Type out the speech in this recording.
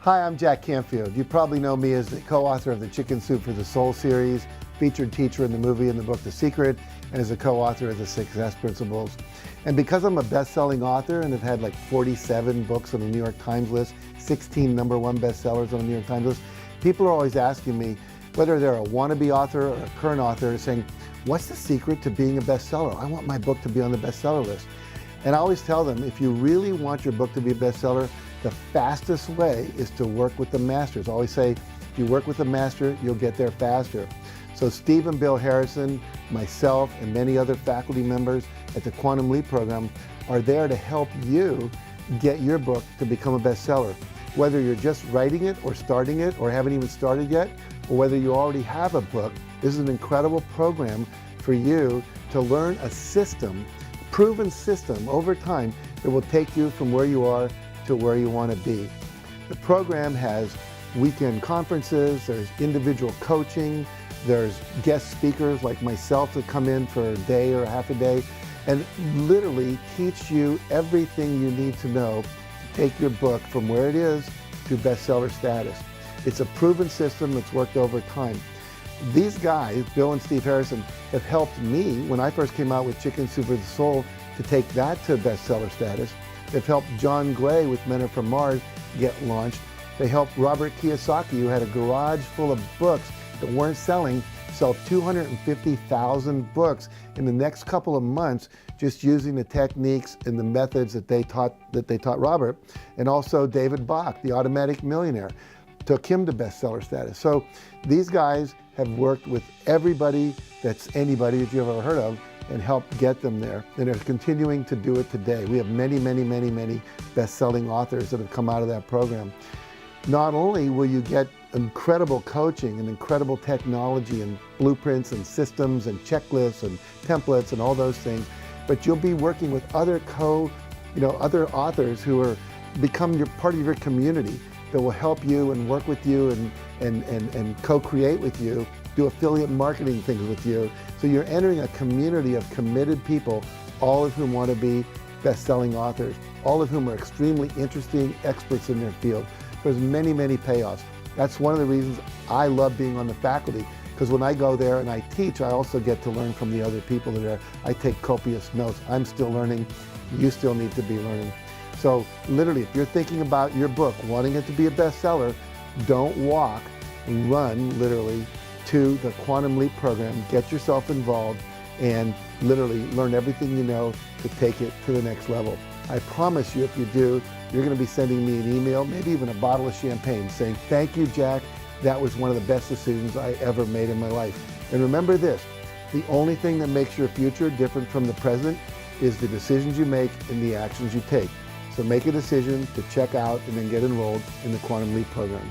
Hi, I'm Jack Canfield. You probably know me as the co-author of the Chicken Soup for the Soul series, featured teacher in the movie and the book The Secret, and as a co-author of the Success Principles. And because I'm a best-selling author and have had like 47 books on the New York Times list, 16 #1 bestsellers on the New York Times list, people are always asking me, whether they're a wannabe author or a current author, saying, what's the secret to being a bestseller? I want my book to be on the bestseller list. And I always tell them, if you really want your book to be a bestseller, the fastest way is to work with the masters. I always say, if you work with the master, you'll get there faster. So Steve and Bill Harrison, myself, and many other faculty members at the Quantum Leap program are there to help you get your book to become a bestseller. Whether you're just writing it or starting it or haven't even started yet, or whether you already have a book, this is an incredible program for you to learn a system, proven system over time that will take you from where you are to where you want to be. The program has weekend conferences, there's individual coaching, there's guest speakers like myself that come in for a day or a half a day and literally teach you everything you need to know to take your book from where it is to bestseller status. It's a proven system that's worked over time. These guys, Bill and Steve Harrison, have helped me when I first came out with Chicken Soup for the Soul to take that to bestseller status. They've helped John Gray with Men Are From Mars get launched. They helped Robert Kiyosaki, who had a garage full of books that weren't selling, sell 250,000 books in the next couple of months, just using the techniques and the methods that they taught Robert. And also David Bach, the Automatic Millionaire, took him to bestseller status. So these guys have worked with everybody that's anybody that you've ever heard of and helped get them there. And they're continuing to do it today. We have many, many, many, many best-selling authors that have come out of that program. Not only will you get incredible coaching and incredible technology and blueprints and systems and checklists and templates and all those things, but you'll be working with other other authors who are become part of your community that will help you and work with you and co-create with you, do affiliate marketing things with you. So you're entering a community of committed people, all of whom want to be best-selling authors, all of whom are extremely interesting experts in their field. There's many, many payoffs. That's one of the reasons I love being on the faculty, because when I go there and I teach, I also get to learn from the other people that are there. I take copious notes. I'm still learning. You still need to be learning. So literally, if you're thinking about your book, wanting it to be a bestseller, don't walk, run literally to the Quantum Leap program, get yourself involved, and literally learn everything you know to take it to the next level. I promise you, if you do, you're going to be sending me an email, maybe even a bottle of champagne, saying, thank you, Jack. That was one of the best decisions I ever made in my life. And remember this, the only thing that makes your future different from the present is the decisions you make and the actions you take. So make a decision to check out and then get enrolled in the Quantum Leap program.